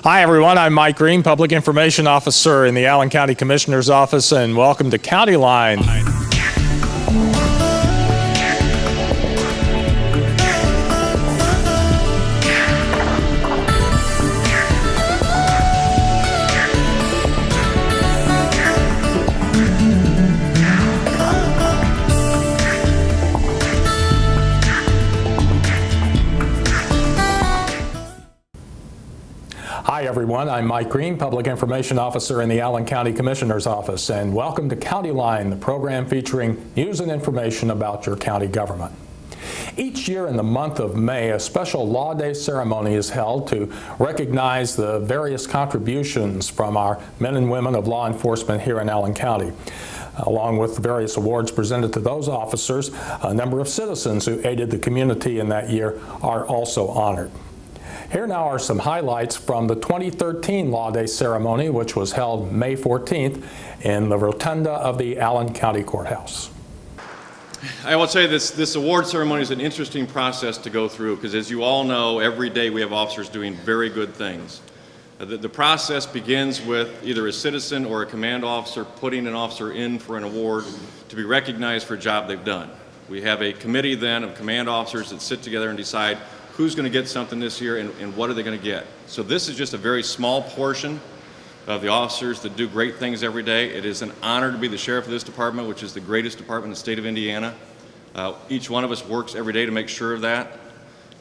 Hi everyone, I'm Mike Green, Public Information Officer in the Allen County Commissioner's Office, and welcome to County Line. Hi everyone, I'm Mike Green, Public Information Officer in the Allen County Commissioner's Office, and welcome to County Line, the program featuring news and information about your county government. Each year in the month of May, a special Law Day ceremony is held to recognize the various contributions from our men and women of law enforcement here in Allen County. Along with various awards presented to those officers, a number of citizens who aided the community in that year are also honored. Here now are some highlights from the 2013 Law Day ceremony, which was held May 14th in the rotunda of the Allen County Courthouse. I will say this award ceremony is an interesting process to go through because, as you all know, every day we have officers doing very good things. The process begins with either a citizen or a command officer putting an officer in for an award to be recognized for a job they've done. We have a committee then of command officers that sit together and decide who's going to get something this year and what are they going to get. So this is just a very small portion of the officers that do great things every day. It is an honor to be the sheriff of this department, which is the greatest department in the state of Indiana. Each one of us works every day to make sure of that.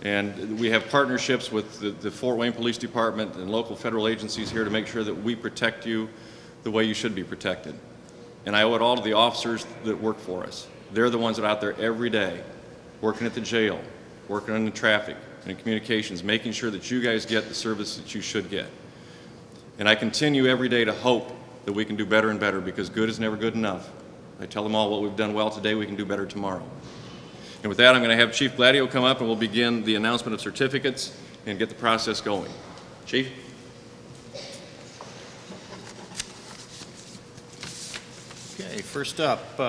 And we have partnerships with the Fort Wayne Police Department and local federal agencies here to make sure that we protect you the way you should be protected. And I owe it all to the officers that work for us. They're the ones that are out there every day, working at the jail, working on the traffic and communications, making sure that you guys get the service that you should get. And I continue every day to hope that we can do better and better, because good is never good enough. I tell them all what we've done well today, we can do better tomorrow. And with that, I'm going to have Chief Gladio come up and we'll begin the announcement of certificates and get the process going. Chief? Okay, first up,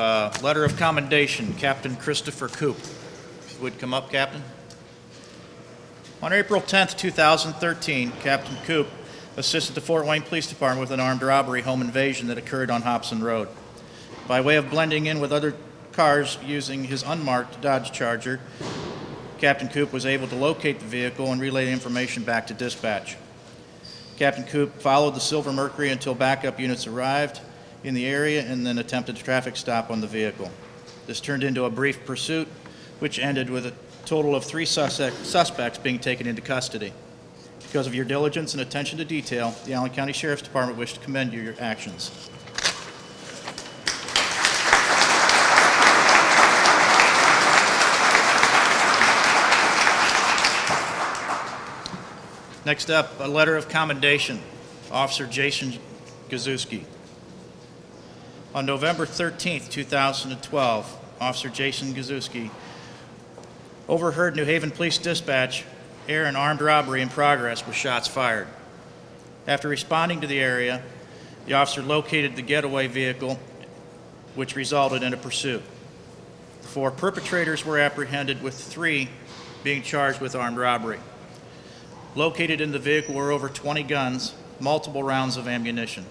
letter of commendation, Captain Christopher Coop. If you would come up, Captain. On April 10th, 2013, Captain Coop assisted the Fort Wayne Police Department with an armed robbery home invasion that occurred on Hobson Road. By way of blending in with other cars using his unmarked Dodge Charger, Captain Coop was able to locate the vehicle and relay the information back to dispatch. Captain Coop followed the Silver Mercury until backup units arrived in the area and then attempted a traffic stop on the vehicle. This turned into a brief pursuit, which ended with a total of 3 suspects being taken into custody. Because of your diligence and attention to detail, the Allen County Sheriff's Department wishes to commend you for your actions. Next up, a letter of commendation, Officer Jason Gazuski. On November 13th, 2012, Officer Jason Gazuski overheard New Haven Police Dispatch air an armed robbery in progress with shots fired. After responding to the area, the officer located the getaway vehicle, which resulted in a pursuit. 4 perpetrators were apprehended, with 3 being charged with armed robbery. Located in the vehicle were over 20 guns, multiple rounds of ammunition.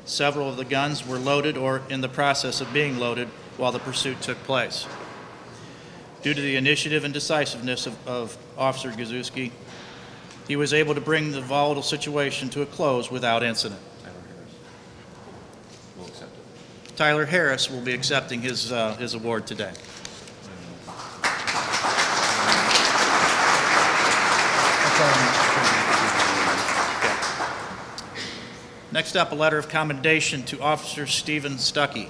Several of the guns were loaded or in the process of being loaded while the pursuit took place. Due to the initiative and decisiveness of Officer Gazuski, he was able to bring the volatile situation to a close without incident. Tyler Harris will be accepting his award today. Next up, a letter of commendation to Officer Stephen Stuckey.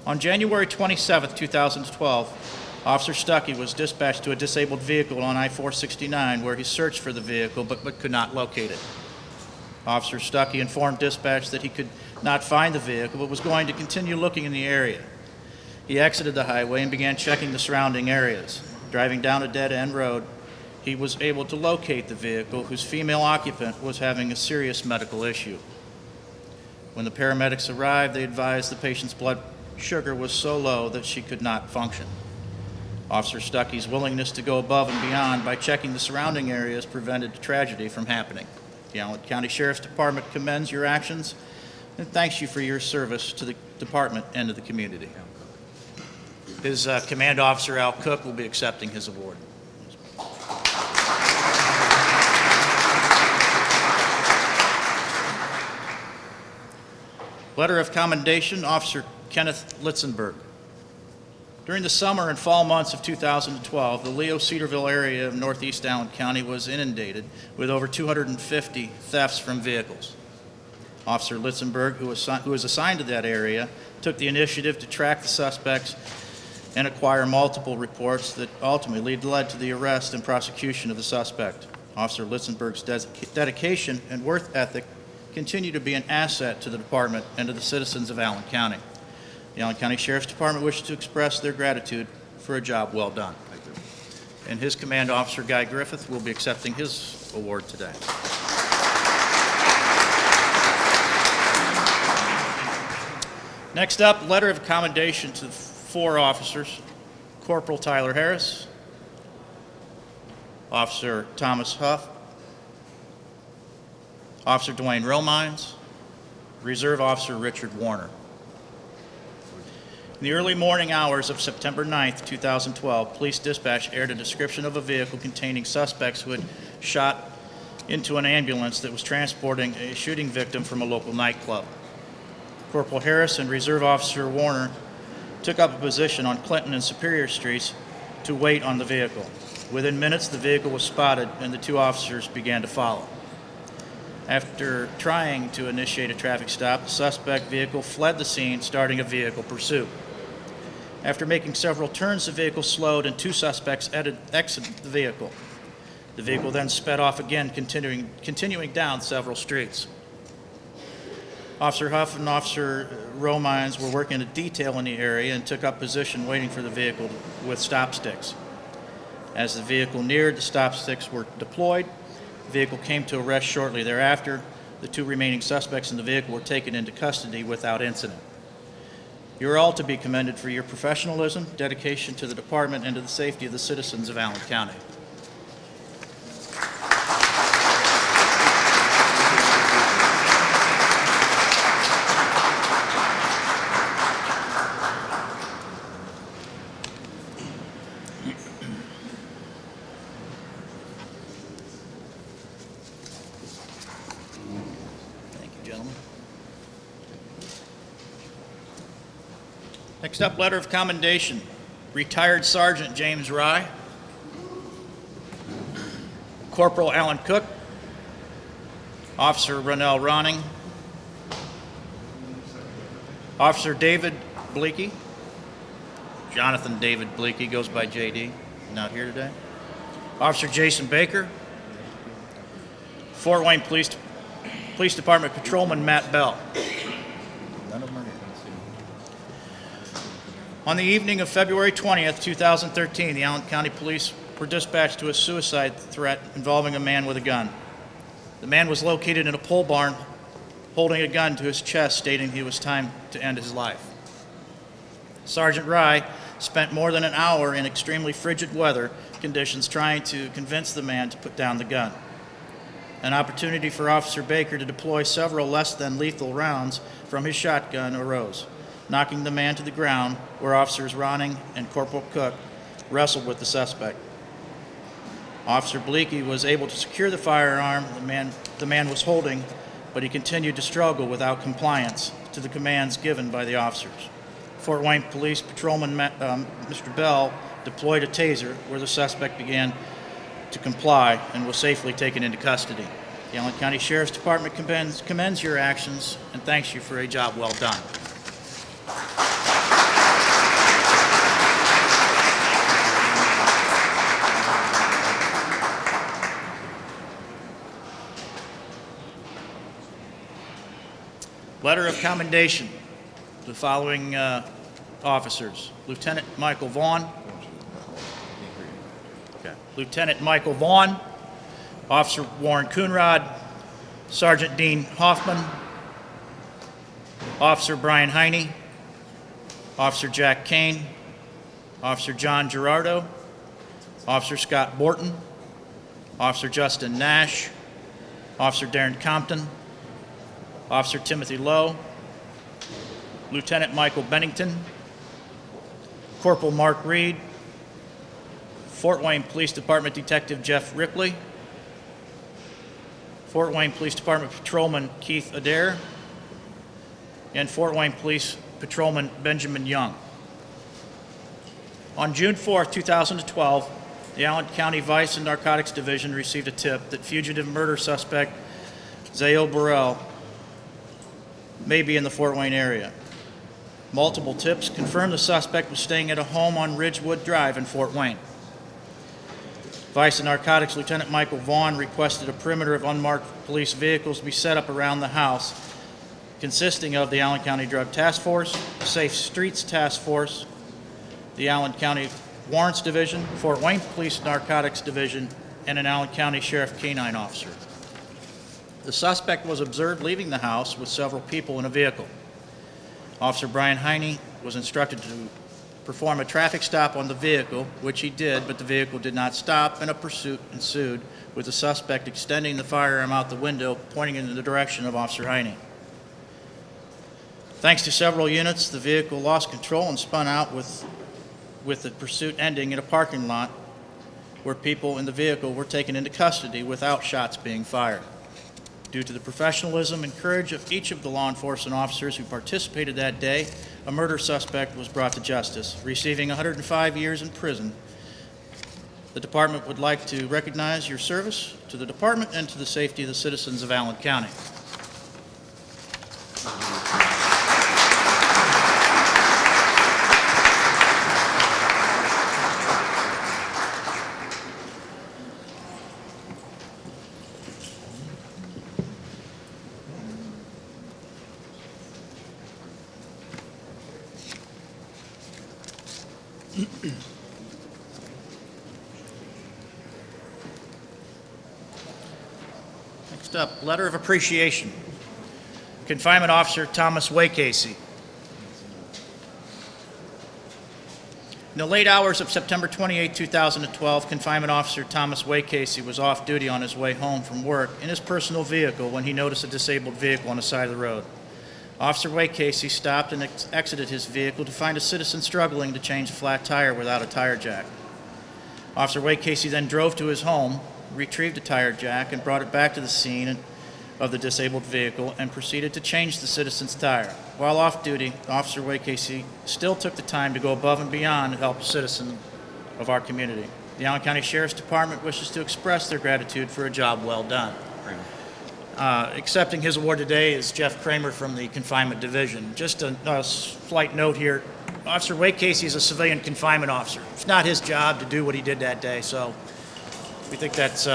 On January 27, 2012, Officer Stuckey was dispatched to a disabled vehicle on I-469 where he searched for the vehicle but could not locate it. Officer Stuckey informed dispatch that he could not find the vehicle but was going to continue looking in the area. He exited the highway and began checking the surrounding areas. Driving down a dead-end road, he was able to locate the vehicle, whose female occupant was having a serious medical issue. When the paramedics arrived, they advised the patient's blood sugar was so low that she could not function. Officer Stuckey's willingness to go above and beyond by checking the surrounding areas prevented tragedy from happening. The Allen County Sheriff's Department commends your actions and thanks you for your service to the department and to the community. His Command Officer, Al Cook, will be accepting his award. Letter of commendation, Officer Kenneth Litzenberg. During the summer and fall months of 2012, the Leo-Cedarville area of northeast Allen County was inundated with over 250 thefts from vehicles. Officer Litzenberg, who was assigned to that area, took the initiative to track the suspects and acquire multiple reports that ultimately led to the arrest and prosecution of the suspect. Officer Litzenberg's dedication and work ethic continue to be an asset to the department and to the citizens of Allen County. The Allen County Sheriff's Department wishes to express their gratitude for a job well done. Thank you. And his Command Officer, Guy Griffith, will be accepting his award today. Next up, letter of commendation to 4 officers: Corporal Tyler Harris, Officer Thomas Huff, Officer Dwayne Romines, Reserve Officer Richard Warner. In the early morning hours of September 9th, 2012, police dispatch aired a description of a vehicle containing suspects who had shot into an ambulance that was transporting a shooting victim from a local nightclub. Corporal Harris and Reserve Officer Warner took up a position on Clinton and Superior Streets to wait on the vehicle. Within minutes, the vehicle was spotted and the 2 officers began to follow. After trying to initiate a traffic stop, the suspect vehicle fled the scene, starting a vehicle pursuit. After making several turns, the vehicle slowed and 2 suspects exited the vehicle. The vehicle then sped off again, continuing down several streets. Officer Huff and Officer Romines were working a detail in the area and took up position waiting for the vehicle with stop sticks. As the vehicle neared, the stop sticks were deployed. The vehicle came to a rest shortly thereafter. The 2 remaining suspects in the vehicle were taken into custody without incident. You are all to be commended for your professionalism, dedication to the department, and to the safety of the citizens of Allen County. Next up, letter of commendation. Retired Sergeant James Rye, Corporal Alan Cook, Officer Ronell Ronning, Officer David Bleakey, Jonathan David Bleakey, goes by JD, not here today, Officer Jason Baker, Fort Wayne Police Department Patrolman Matt Bell. None of them are here. On the evening of February 20th, 2013, the Allen County Police were dispatched to a suicide threat involving a man with a gun. The man was located in a pole barn holding a gun to his chest, stating it was time to end his life. Sergeant Rye spent more than an hour in extremely frigid weather conditions trying to convince the man to put down the gun. An opportunity for Officer Baker to deploy several less than lethal rounds from his shotgun arose, knocking the man to the ground, where Officers Ronning and Corporal Cook wrestled with the suspect. Officer Bleakey was able to secure the firearm the man was holding, but he continued to struggle without compliance to the commands given by the officers. Fort Wayne Police Patrolman Mr. Bell deployed a taser, where the suspect began to comply and was safely taken into custody. The Allen County Sheriff's Department commends your actions and thanks you for a job well done. Letter of commendation to the following officers: Lieutenant Michael Vaughn, Lieutenant Michael Vaughn, Officer Warren Coonrod, Sergeant Dean Hoffman, Officer Brian Heine, Officer Jack Kane, Officer John Gerardo, Officer Scott Borton, Officer Justin Nash, Officer Darren Compton, Officer Timothy Lowe, Lieutenant Michael Bennington, Corporal Mark Reed, Fort Wayne Police Department Detective Jeff Ripley, Fort Wayne Police Department Patrolman Keith Adair, and Fort Wayne Police Patrolman Benjamin Young. On June 4, 2012, the Allen County Vice and Narcotics Division received a tip that fugitive murder suspect Zayo Burrell may be in the Fort Wayne area. Multiple tips confirmed the suspect was staying at a home on Ridgewood Drive in Fort Wayne. Vice and Narcotics Lieutenant Michael Vaughn requested a perimeter of unmarked police vehicles be set up around the house, consisting of the Allen County Drug Task Force, Safe Streets Task Force, the Allen County Warrants Division, Fort Wayne Police Narcotics Division, and an Allen County Sheriff Canine officer. The suspect was observed leaving the house with several people in a vehicle. Officer Brian Heine was instructed to perform a traffic stop on the vehicle, which he did, but the vehicle did not stop, and a pursuit ensued, with the suspect extending the firearm out the window, pointing in the direction of Officer Heine. Thanks to several units, the vehicle lost control and spun out with the pursuit ending in a parking lot where people in the vehicle were taken into custody without shots being fired. Due to the professionalism and courage of each of the law enforcement officers who participated that day, a murder suspect was brought to justice, receiving 105 years in prison. The department would like to recognize your service to the department and to the safety of the citizens of Allen County. Next up, letter of appreciation. Confinement Officer Thomas Waycasey. In the late hours of September 28, 2012, Confinement Officer Thomas Waycasey was off duty on his way home from work in his personal vehicle when he noticed a disabled vehicle on the side of the road. Officer Waycasey stopped and exited his vehicle to find a citizen struggling to change a flat tire without a tire jack. Officer Waycasey then drove to his home, retrieved a tire jack, and brought it back to the scene of the disabled vehicle and proceeded to change the citizen's tire. While off duty, Officer Waycasey still took the time to go above and beyond to help a citizen of our community. The Allen County Sheriff's Department wishes to express their gratitude for a job well done. Accepting his award today is Jeff Kramer from the Confinement Division. Just a slight note here, Officer Waycasey is a civilian confinement officer. It's not his job to do what he did that day, so we think that's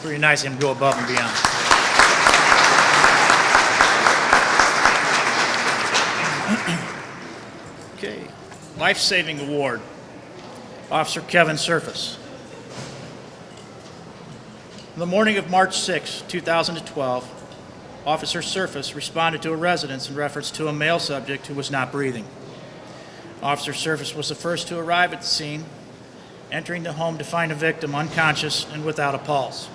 pretty nice of him to go above and beyond. Okay, Life-Saving Award, Officer Kevin Surface. On the morning of March 6, 2012, Officer Surface responded to a residence in reference to a male subject who was not breathing. Officer Surface was the first to arrive at the scene, entering the home to find a victim unconscious and without a pulse.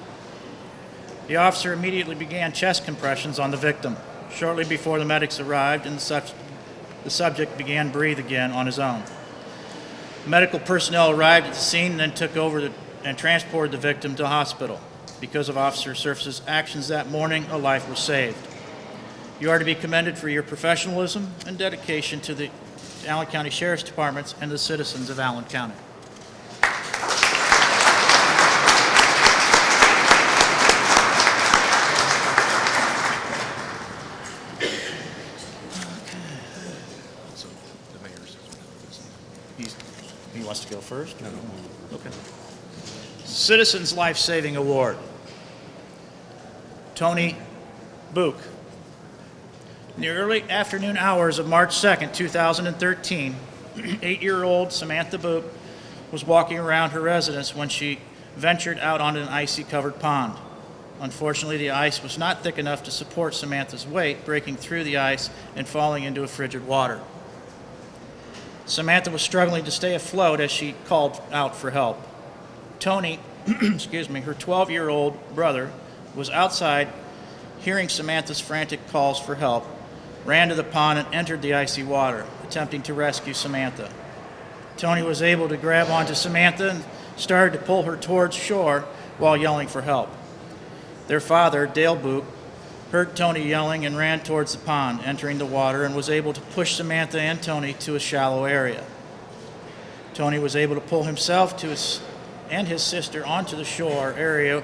The officer immediately began chest compressions on the victim. Shortly before the medics arrived, and the subject began to breathe again on his own. Medical personnel arrived at the scene and then took over and transported the victim to the hospital. Because of Officer Surface's actions that morning, a life was saved. You are to be commended for your professionalism and dedication to the Allen County Sheriff's Departments and the citizens of Allen County. He wants to go first? No. Okay. Citizens Life-Saving Award, Tony Book. In the early afternoon hours of March 2nd, 2013, 8-year-old Samantha Book was walking around her residence when she ventured out onto an icy-covered pond. Unfortunately, the ice was not thick enough to support Samantha's weight, breaking through the ice and falling into a frigid water. Samantha was struggling to stay afloat as she called out for help. Tony, excuse me, her 12-year-old brother, was outside hearing Samantha's frantic calls for help, ran to the pond and entered the icy water, attempting to rescue Samantha. Tony was able to grab onto Samantha and started to pull her towards shore while yelling for help. Their father, Dale Book, heard Tony yelling and ran towards the pond, entering the water, and was able to push Samantha and Tony to a shallow area. Tony was able to pull himself and his sister onto the shore area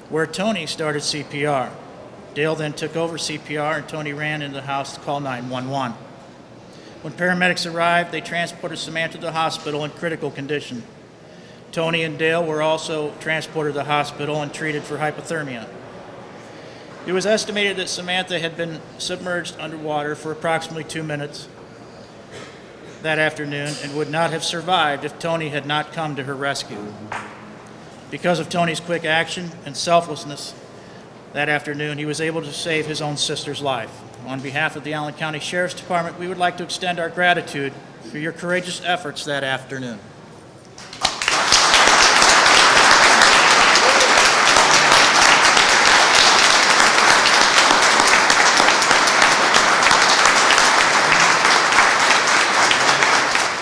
where Tony started CPR. Dale then took over CPR, and Tony ran into the house to call 911. When paramedics arrived, they transported Samantha to the hospital in critical condition. Tony and Dale were also transported to the hospital and treated for hypothermia. It was estimated that Samantha had been submerged underwater for approximately 2 minutes that afternoon and would not have survived if Tony had not come to her rescue. Because of Tony's quick action and selflessness that afternoon, he was able to save his own sister's life. On behalf of the Allen County Sheriff's Department, we would like to extend our gratitude for your courageous efforts that afternoon.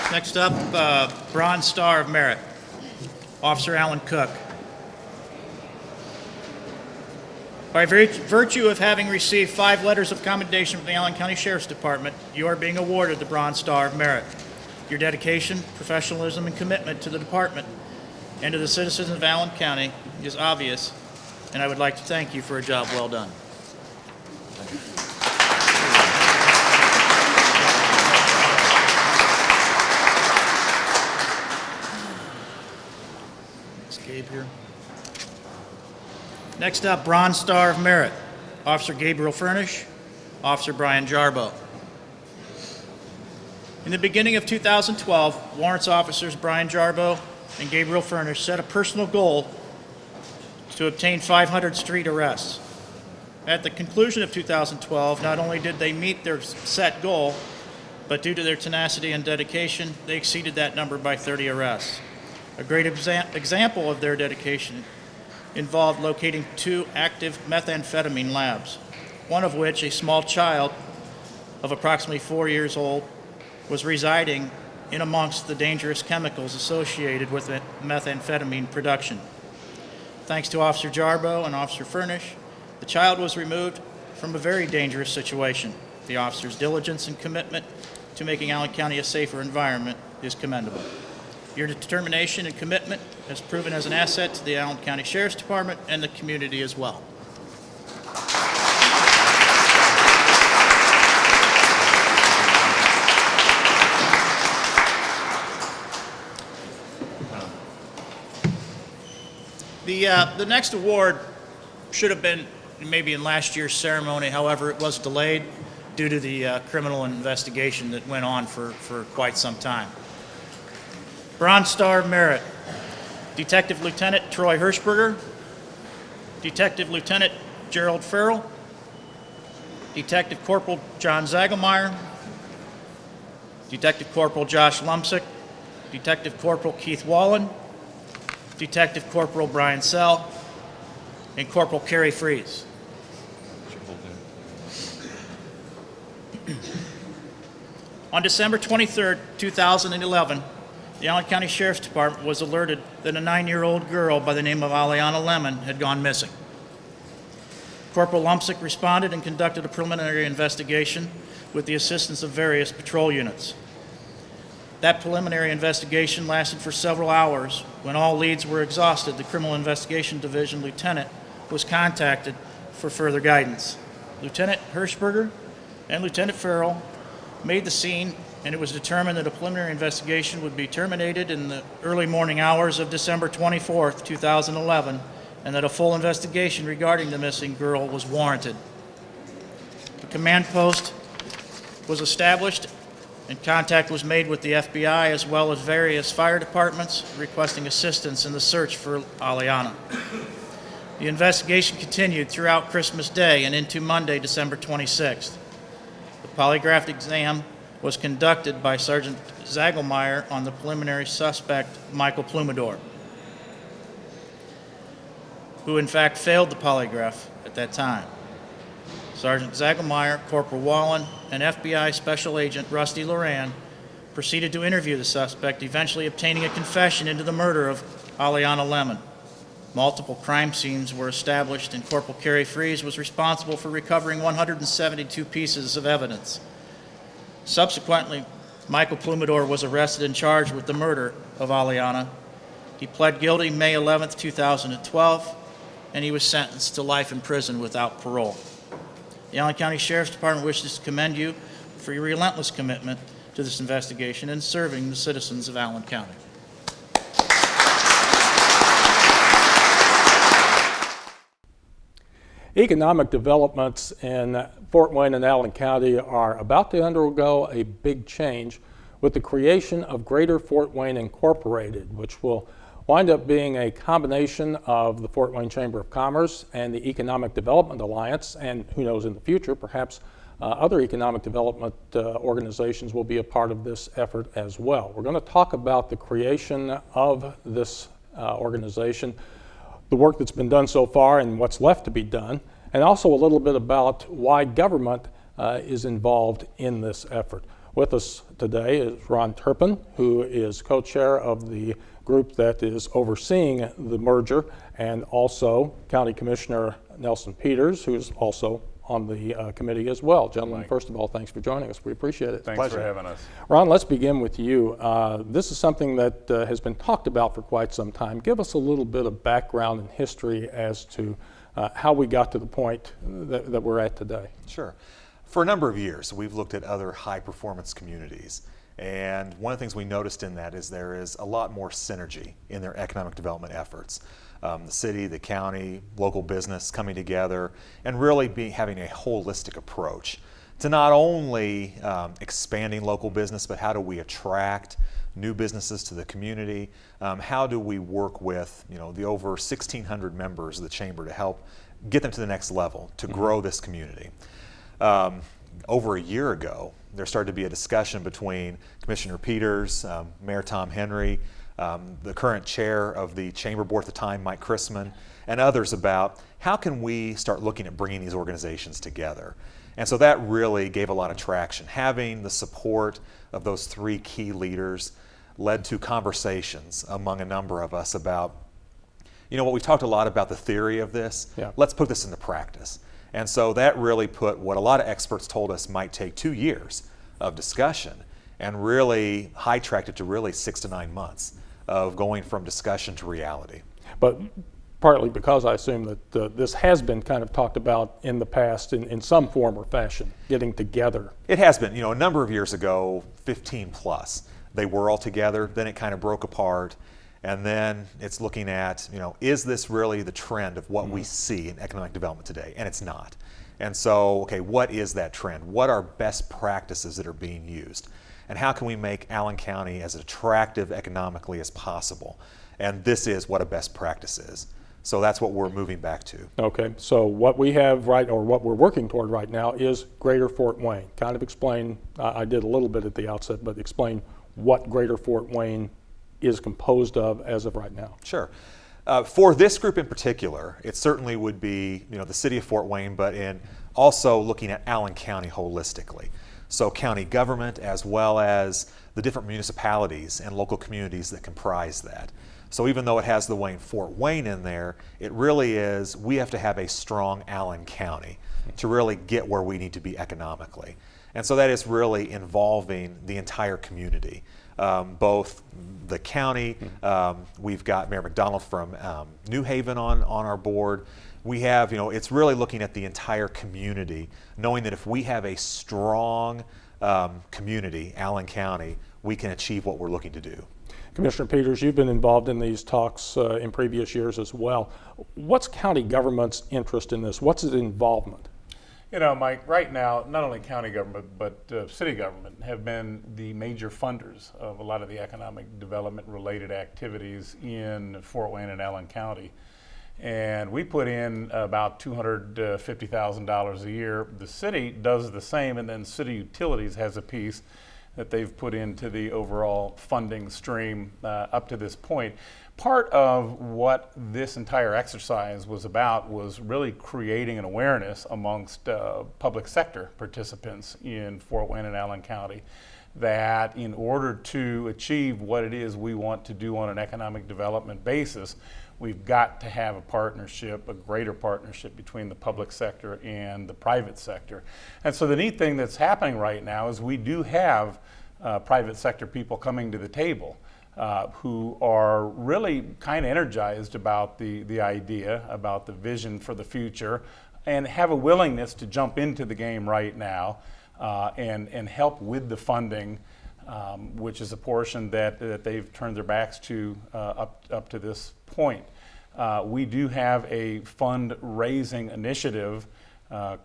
Next up, Bronze Star of Merit, Officer Alan Cook. By virtue of having received 5 letters of commendation from the Allen County Sheriff's Department, you are being awarded the Bronze Star of Merit. Your dedication, professionalism, and commitment to the department and to the citizens of Allen County is obvious, and I would like to thank you for a job well done. Gabe here. Next up, Bronze Star of Merit, Officer Gabriel Furnish, Officer Brian Jarbo. In the beginning of 2012, warrants officers Brian Jarbo and Gabriel Furnish set a personal goal to obtain 500 street arrests. At the conclusion of 2012, not only did they meet their set goal, but due to their tenacity and dedication, they exceeded that number by 30 arrests. A great example of their dedication involved locating 2 active methamphetamine labs, one of which, a small child of approximately 4 years old, was residing in amongst the dangerous chemicals associated with methamphetamine production. Thanks to Officer Jarbo and Officer Furnish, the child was removed from a very dangerous situation. The officer's diligence and commitment to making Allen County a safer environment is commendable. Your determination and commitment has proven as an asset to the Allen County Sheriff's Department and the community as well. The next award should have been maybe in last year's ceremony. However, it was delayed due to the criminal investigation that went on for quite some time. Bronze Star of Merit, Detective Lieutenant Troy Hirschberger, Detective Lieutenant Gerald Farrell, Detective Corporal John Zagelmeyer, Detective Corporal Josh Lumsick, Detective Corporal Keith Wallen, Detective Corporal Brian Sell, and Corporal Kerry Fries. On December 23, 2011, the Allen County Sheriff's Department was alerted that a 9-year-old girl by the name of Aliana Lemon had gone missing. Corporal Lumsick responded and conducted a preliminary investigation with the assistance of various patrol units. That preliminary investigation lasted for several hours. When all leads were exhausted, the Criminal Investigation Division lieutenant was contacted for further guidance. Lieutenant Hirschberger and Lieutenant Farrell made the scene, and it was determined that a preliminary investigation would be terminated in the early morning hours of December 24, 2011, and that a full investigation regarding the missing girl was warranted. A command post was established, and contact was made with the FBI as well as various fire departments requesting assistance in the search for Aliana. The investigation continued throughout Christmas Day and into Monday, December 26th. The polygraph exam was conducted by Sergeant Zagelmeyer on the preliminary suspect, Michael Plumador, who in fact failed the polygraph at that time. Sergeant Zagelmeyer, Corporal Wallen, and FBI Special Agent Rusty Loran proceeded to interview the suspect, eventually obtaining a confession into the murder of Aliana Lemon. Multiple crime scenes were established, and Corporal Kerry Freeze was responsible for recovering 172 pieces of evidence. Subsequently, Michael Plumador was arrested and charged with the murder of Aliana. He pled guilty May 11, 2012, and he was sentenced to life in prison without parole. The Allen County Sheriff's Department wishes to commend you for your relentless commitment to this investigation and serving the citizens of Allen County. Economic developments in Fort Wayne and Allen County are about to undergo a big change with the creation of Greater Fort Wayne Incorporated, which will wind up being a combination of the Fort Wayne Chamber of Commerce and the Economic Development Alliance, and who knows, in the future, perhaps other economic development organizations will be a part of this effort as well. We're going to talk about the creation of this organization, the work that's been done so far and what's left to be done, and also a little bit about why government is involved in this effort. With us today is Ron Turpin, who is co-chair of the group that is overseeing the merger, and also County Commissioner Nelson Peters, who is also on the committee as well. Gentlemen, first of all, thanks for joining us. We appreciate it. Thanks for having us. Ron, let's begin with you. This is something that has been talked about for quite some time. Give us a little bit of background and history as to how we got to the point that we're at today. Sure. For a number of years, we've looked at other high-performance communities. And one of the things we noticed in that is there is a lot more synergy in their economic development efforts. The city, the county, local business coming together and really having a holistic approach to not only expanding local business, but how do we attract new businesses to the community? How do we work with the over 1,600 members of the chamber to help get them to the next level, to grow this community? Over a year ago, there started to be a discussion between Commissioner Peters, Mayor Tom Henry, the current chair of the chamber board at the time, Mike Chrisman, and others about how can we start looking at bringing these organizations together. And so that really gave a lot of traction. Having the support of those three key leaders led to conversations among a number of us about, what we've talked a lot about the theory of this, let's put this into practice. And so that really put what a lot of experts told us might take 2 years of discussion and really high-tracked it to really 6 to 9 months of going from discussion to reality. But partly because I assume that this has been kind of talked about in the past in some form or fashion, getting together. It has been. A number of years ago, 15 plus, they were all together, then it kind of broke apart, and then it's looking at, is this really the trend of what we see in economic development today? And it's not. And so, okay, what is that trend? What are best practices that are being used? And how can we make Allen County as attractive economically as possible? And this is what a best practice is. So that's what we're moving back to. Okay, so what we have what we're working toward right now is Greater Fort Wayne. Kind of explain, I did a little bit at the outset, but explain what Greater Fort Wayne is composed of as of right now. Sure. For this group in particular, it certainly would be the city of Fort Wayne, but in also looking at Allen County holistically. So county government as well as the different municipalities and local communities that comprise that. So even though it has the Fort Wayne in there, it really is, we have to have a strong Allen County to really get where we need to be economically. And so that is really involving the entire community. Both the county, we've got Mayor McDonald from New Haven on our board. We have, it's really looking at the entire community, knowing that if we have a strong community, Allen County, we can achieve what we're looking to do. Commissioner Peters, you've been involved in these talks in previous years as well. What's county government's interest in this? What's its involvement? Mike, right now, not only county government, but city government have been the major funders of a lot of the economic development related activities in Fort Wayne and Allen County. And we put in about $250,000 a year. The city does the same, and then city utilities has a piece that they've put into the overall funding stream up to this point. Part of what this entire exercise was about was really creating an awareness amongst public sector participants in Fort Wayne and Allen County that in order to achieve what it is we want to do on an economic development basis, we've got to have a partnership, a greater partnership between the public sector and the private sector. And so the neat thing that's happening right now is we do have private sector people coming to the table who are really kind of energized about the idea, about the vision for the future, and have a willingness to jump into the game right now and help with the funding, which is a portion that they've turned their backs to up to this point. We do have a fundraising initiative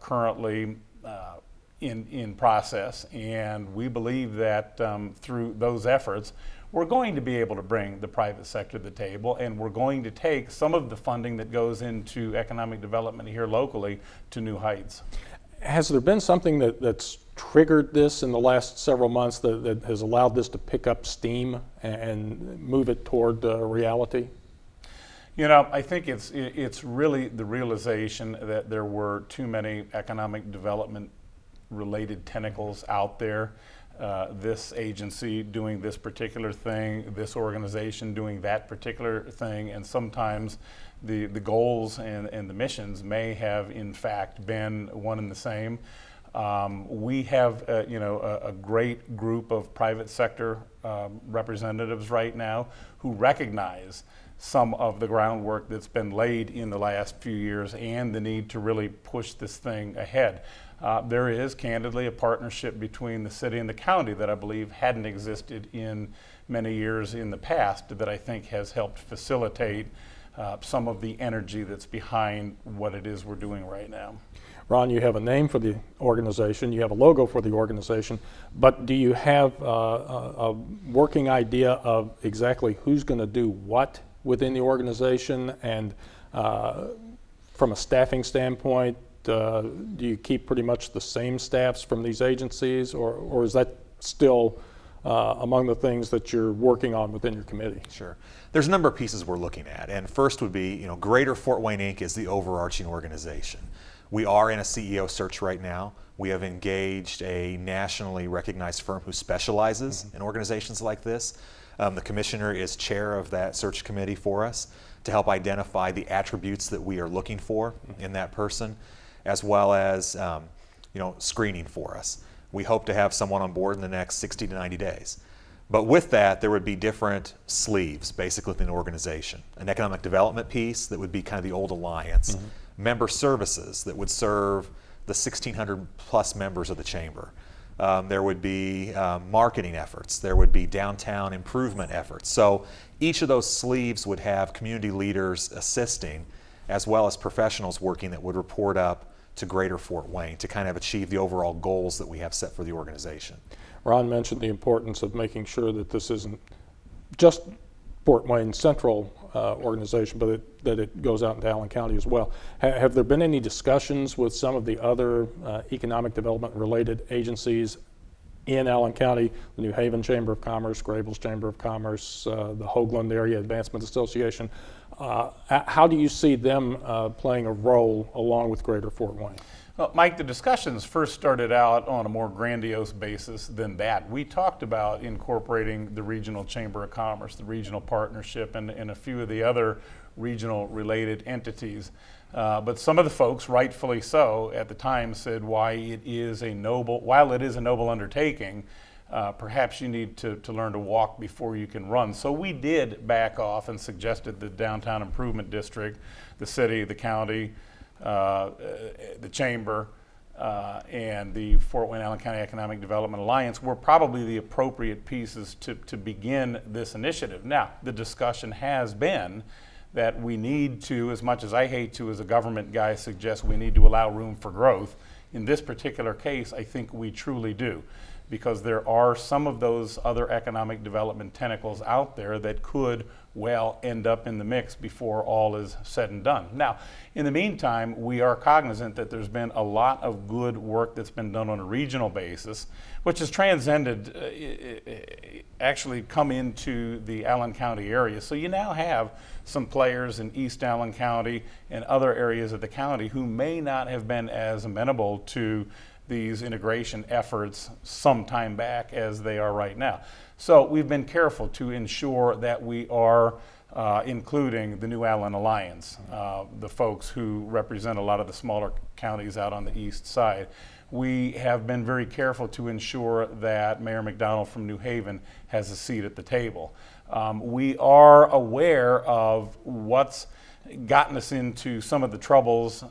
currently in process, and we believe that through those efforts, we're going to be able to bring the private sector to the table, and we're going to take some of the funding that goes into economic development here locally to new heights. Has there been something that's triggered this in the last several months that has allowed this to pick up steam and move it toward reality? You know, I think it's really the realization that there were too many economic development related tentacles out there. This agency doing this particular thing, this organization doing that particular thing, and sometimes the goals and the missions may have in fact been one and the same. We have a great group of private sector representatives right now who recognize some of the groundwork that's been laid in the last few years and the need to really push this thing ahead. There is candidly a partnership between the city and the county that I believe hadn't existed in many years in the past that I think has helped facilitate some of the energy that's behind what it is we're doing right now. Ron, you have a name for the organization, you have a logo for the organization, but do you have a working idea of exactly who's going to do what within the organization? And from a staffing standpoint, do you keep pretty much the same staffs from these agencies, or is that still among the things that you're working on within your committee? Sure. There's a number of pieces we're looking at, and first would be, Greater Fort Wayne Inc. is the overarching organization. We are in a CEO search right now. We have engaged a nationally recognized firm who specializes in organizations like this. The commissioner is chair of that search committee for us to help identify the attributes that we are looking for in that person, as well as screening for us. We hope to have someone on board in the next 60 to 90 days. But with that, there would be different sleeves basically within the organization. An economic development piece that would be kind of the old alliance. Member services that would serve the 1,600 plus members of the chamber. There would be marketing efforts. There would be downtown improvement efforts. So each of those sleeves would have community leaders assisting, as well as professionals working that would report up to Greater Fort Wayne to kind of achieve the overall goals that we have set for the organization. Ron mentioned the importance of making sure that this isn't just Fort Wayne Central organization, but that it goes out into Allen County as well. Have there been any discussions with some of the other economic development related agencies in Allen County, the New Haven Chamber of Commerce, Grable's Chamber of Commerce, the Hoagland Area Advancement Association? How do you see them playing a role along with Greater Fort Wayne? Well, Mike, the discussions first started out on a more grandiose basis than that. We talked about incorporating the Regional Chamber of Commerce, the regional partnership, and a few of the other regional related entities. But some of the folks, rightfully so, at the time said while it is a noble undertaking, perhaps you need to learn to walk before you can run. So we did back off and suggested the Downtown Improvement District, the city, the county, the chamber, and the Fort Wayne Allen County Economic Development Alliance were probably the appropriate pieces to begin this initiative. Now, the discussion has been that we need to, as much as I hate to as a government guy suggest we need to allow room for growth, in this particular case I think we truly do. because there are some of those other economic development tentacles out there that could well end up in the mix before all is said and done. Now, in the meantime, we are cognizant that there's been a lot of good work that's been done on a regional basis, which has transcended, actually come into the Allen County area. So you now have some players in East Allen County and other areas of the county who may not have been as amenable to these integration efforts some time back as they are right now. So we've been careful to ensure that we are including the New Allen Alliance, the folks who represent a lot of the smaller counties out on the east side. We have been very careful to ensure that Mayor McDonald from New Haven has a seat at the table. We are aware of what's gotten us into some of the troubles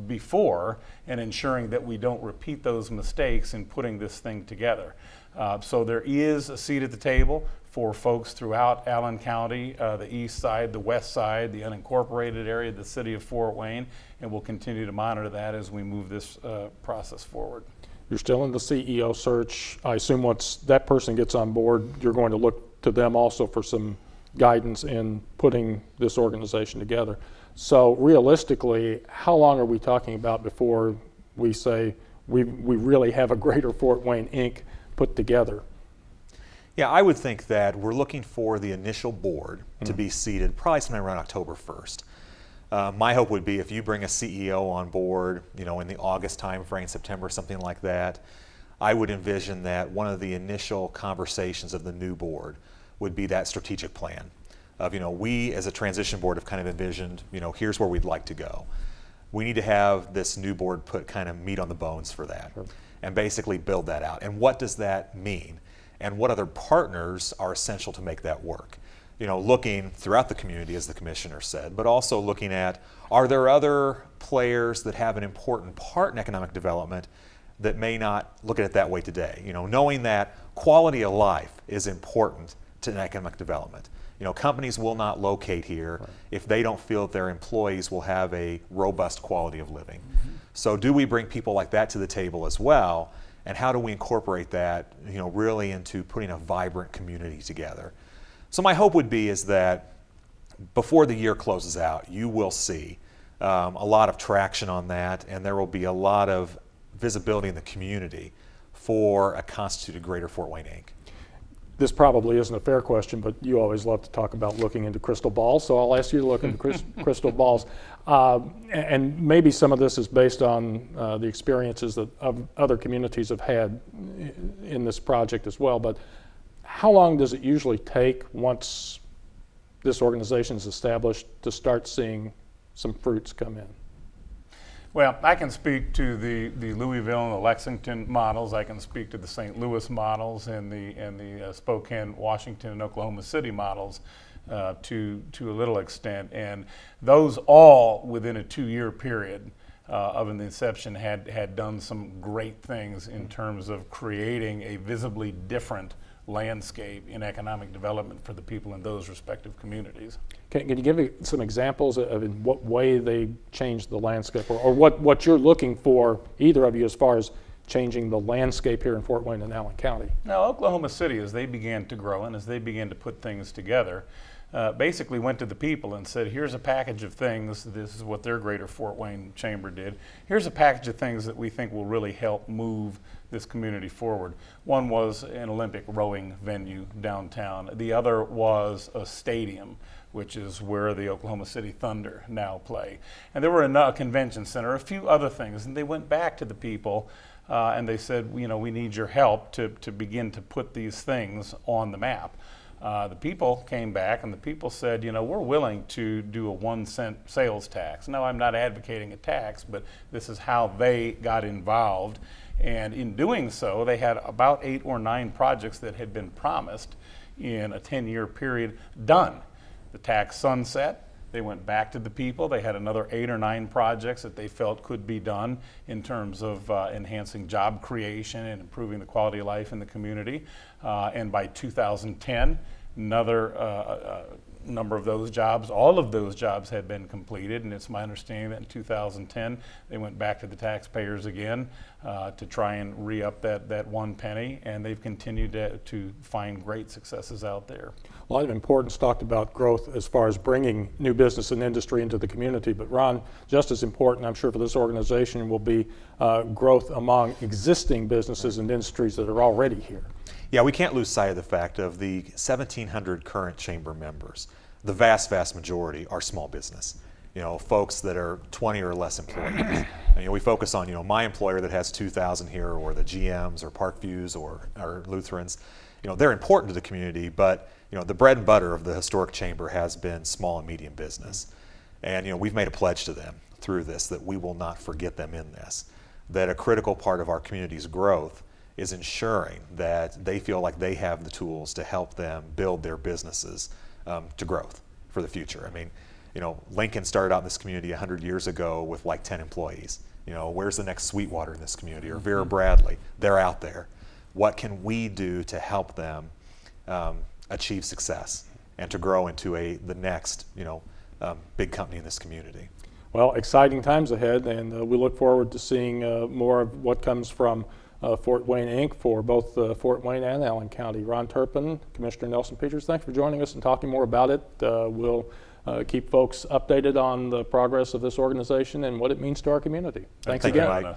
before, and ensuring that we don't repeat those mistakes in putting this thing together. So there is a seat at the table for folks throughout Allen County, the east side, the west side, the unincorporated area, the city of Fort Wayne, and we'll continue to monitor that as we move this process forward. You're still in the CEO search. I assume once that person gets on board, you're going to look to them also for some guidance in putting this organization together. So realistically, how long are we talking about before we say we really have a Greater Fort Wayne Inc. put together? Yeah, I would think that we're looking for the initial board to be seated probably sometime around October 1st. My hope would be if you bring a CEO on board, you know, in the August timeframe, September, something like that, I would envision that one of the initial conversations of the new board would be that strategic plan of, you know, we as a transition board have kind of envisioned, you know, here's where we'd like to go. We need to have this new board put kind of meat on the bones for that and basically build that out. And what does that mean? And what other partners are essential to make that work? You know, looking throughout the community, as the commissioner said, but also looking at, are there other players that have an important part in economic development that may not look at it that way today? You know, knowing that quality of life is important to economic development. You know, companies will not locate here if they don't feel that their employees will have a robust quality of living. So do we bring people like that to the table as well? And how do we incorporate that, you know, really into putting a vibrant community together? So my hope would be is that before the year closes out, you will see a lot of traction on that, and there will be a lot of visibility in the community for a constituted Greater Fort Wayne Inc. This probably isn't a fair question, but you always love to talk about looking into crystal balls, so I'll ask you to look into crystal balls. And maybe some of this is based on the experiences that other communities have had in this project as well, but how long does it usually take once this organization is established to start seeing some fruits come in? Well, I can speak to the Louisville and the Lexington models. I can speak to the St. Louis models and the Spokane, Washington, and Oklahoma City models to a little extent. And those all within a 2-year period of an inception had done some great things in terms of creating a visibly different landscape in economic development for the people in those respective communities. Can you give me some examples of in what way they changed the landscape, or what you're looking for, either of you, as far as changing the landscape here in Fort Wayne and Allen County? Now, Oklahoma City, as they began to grow and as they began to put things together, basically went to the people and said, here's a package of things. This is what their Greater Fort Wayne Chamber did. Here's a package of things that we think will really help move this community forward. One was an Olympic rowing venue downtown. The other was a stadium, which is where the Oklahoma City Thunder now play. And there were a convention center, a few other things, and they went back to the people and they said, you know, we need your help to begin to put these things on the map. The people came back and the people said, you know, we're willing to do a 1-cent sales tax. No, I'm not advocating a tax, but this is how they got involved. And in doing so, they had about 8 or 9 projects that had been promised in a 10-year period done. The tax sunset, they went back to the people. They had another 8 or 9 projects that they felt could be done in terms of enhancing job creation and improving the quality of life in the community. And by 2010, another number of those jobs, all of those jobs had been completed, and it's my understanding that in 2010 they went back to the taxpayers again to try and re-up that 1 penny, and they've continued to find great successes out there. A lot of importance talked about growth as far as bringing new business and industry into the community, but Ron, just as important, I'm sure, for this organization will be growth among existing businesses and industries that are already here. Yeah, we can't lose sight of the fact of the 1,700 current chamber members. The vast, vast majority are small business. You know, folks that are 20 or less employees. And, you know, we focus on, you know, my employer that has 2,000 here, or the GMs or Parkviews or Lutherans. You know, they're important to the community, but, you know, the bread and butter of the historic chamber has been small and medium business. And, you know, we've made a pledge to them through this that we will not forget them in this, that a critical part of our community's growth is ensuring that they feel like they have the tools to help them build their businesses to growth for the future. I mean, you know, Lincoln started out in this community 100 years ago with like 10 employees. You know, where's the next Sweetwater in this community, or Vera Bradley? They're out there. What can we do to help them achieve success and to grow into the next, you know, big company in this community? Well, exciting times ahead, and we look forward to seeing more of what comes from Fort Wayne Inc. for both Fort Wayne and Allen County. Ron Turpin, Commissioner Nelson Peters, thanks for joining us and talking more about it. We'll keep folks updated on the progress of this organization and what it means to our community. Thanks again. Mike.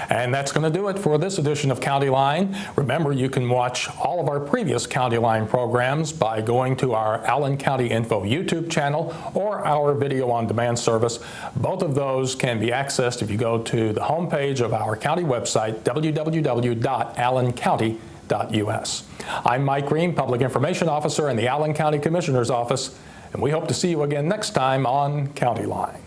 And that's going to do it for this edition of County Line. Remember, you can watch all of our previous County Line programs by going to our Allen County Info YouTube channel or our video on demand service. Both of those can be accessed if you go to the homepage of our county website, www.allencounty.us. I'm Mike Green, Public Information Officer in the Allen County Commissioner's Office, and we hope to see you again next time on County Line.